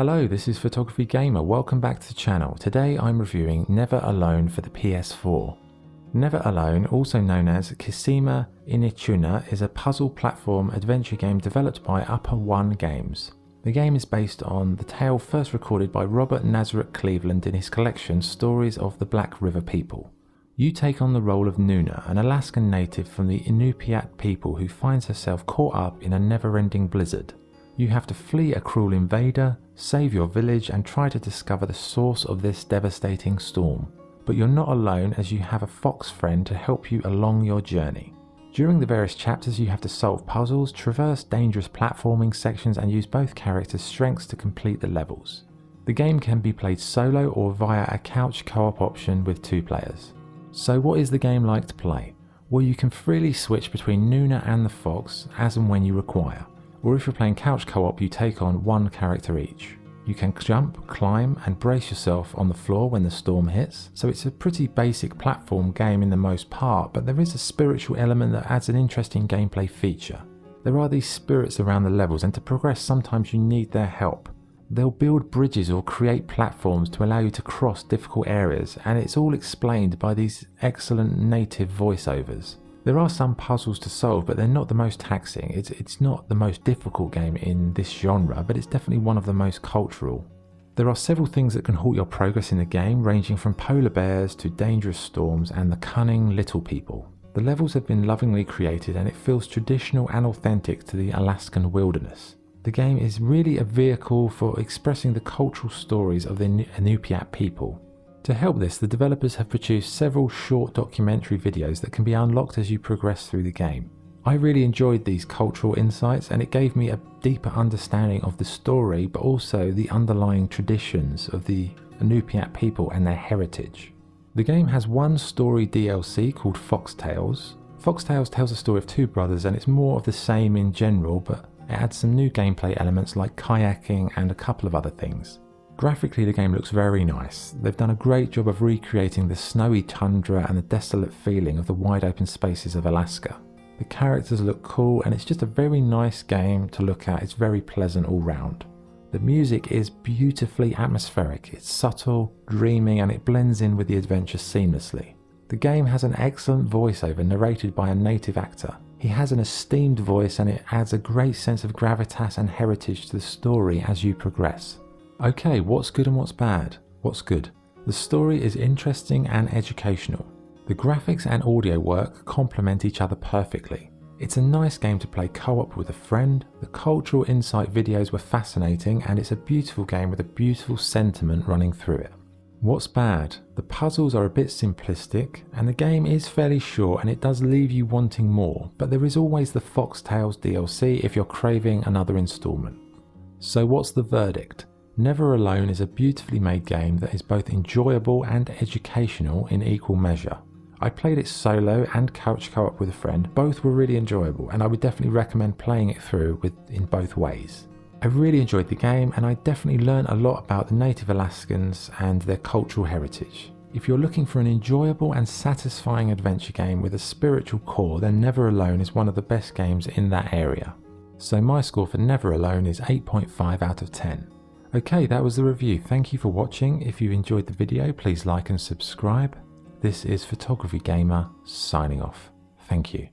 Hello, this is Photography Gamer. Welcome back to the channel. Today I'm reviewing Never Alone for the PS4. Never Alone, also known as Kisima Inichuna, is a puzzle platform adventure game developed by Upper One Games. The game is based on the tale first recorded by Robert Nazareth Cleveland in his collection Stories of the Black River People. You take on the role of Nuna, an Alaskan native from the Inupiat people who finds herself caught up in a never-ending blizzard. You have to flee a cruel invader, save your village and try to discover the source of this devastating storm. But you're not alone, as you have a fox friend to help you along your journey. During the various chapters you have to solve puzzles, traverse dangerous platforming sections and use both characters' strengths to complete the levels. The game can be played solo or via a couch co-op option with 2 players. So what is the game like to play? Well, you can freely switch between Nuna and the fox as and when you require. Or if you're playing couch co-op, you take on 1 character each. You can jump, climb and brace yourself on the floor when the storm hits, so it's a pretty basic platform game in the most part, but there is a spiritual element that adds an interesting gameplay feature. There are these spirits around the levels, and to progress sometimes you need their help. They'll build bridges or create platforms to allow you to cross difficult areas, and it's all explained by these excellent native voiceovers. There are some puzzles to solve, but they're not the most taxing. It's not the most difficult game in this genre, but it's definitely one of the most cultural. There are several things that can halt your progress in the game, ranging from polar bears to dangerous storms and the cunning little people. The levels have been lovingly created and it feels traditional and authentic to the Alaskan wilderness. The game is really a vehicle for expressing the cultural stories of the Inupiat people. To help this, the developers have produced several short documentary videos that can be unlocked as you progress through the game. I really enjoyed these cultural insights and it gave me a deeper understanding of the story, but also the underlying traditions of the Inupiat people and their heritage. The game has one story DLC called Fox Tales. Fox Tales tells the story of 2 brothers and it's more of the same in general, but it adds some new gameplay elements like kayaking and a couple of other things. Graphically, the game looks very nice. They've done a great job of recreating the snowy tundra and the desolate feeling of the wide open spaces of Alaska. The characters look cool and it's just a very nice game to look at. It's very pleasant all round. The music is beautifully atmospheric. It's subtle, dreaming and it blends in with the adventure seamlessly. The game has an excellent voiceover narrated by a native actor. He has an esteemed voice and it adds a great sense of gravitas and heritage to the story as you progress. Okay, what's good and what's bad? What's good? The story is interesting and educational. The graphics and audio work complement each other perfectly. It's a nice game to play co-op with a friend, the cultural insight videos were fascinating and it's a beautiful game with a beautiful sentiment running through it. What's bad? The puzzles are a bit simplistic and the game is fairly short and it does leave you wanting more, but there is always the Fox Tales DLC if you're craving another installment. So what's the verdict? Never Alone is a beautifully made game that is both enjoyable and educational in equal measure. I played it solo and couch co-op with a friend, both were really enjoyable and I would definitely recommend playing it through in both ways. I really enjoyed the game and I definitely learned a lot about the native Alaskans and their cultural heritage. If you're looking for an enjoyable and satisfying adventure game with a spiritual core, then Never Alone is one of the best games in that area. So my score for Never Alone is 8.5 out of 10. Okay, that was the review. Thank you for watching. If you enjoyed the video, please like and subscribe. This is Photography Gamer signing off. Thank you.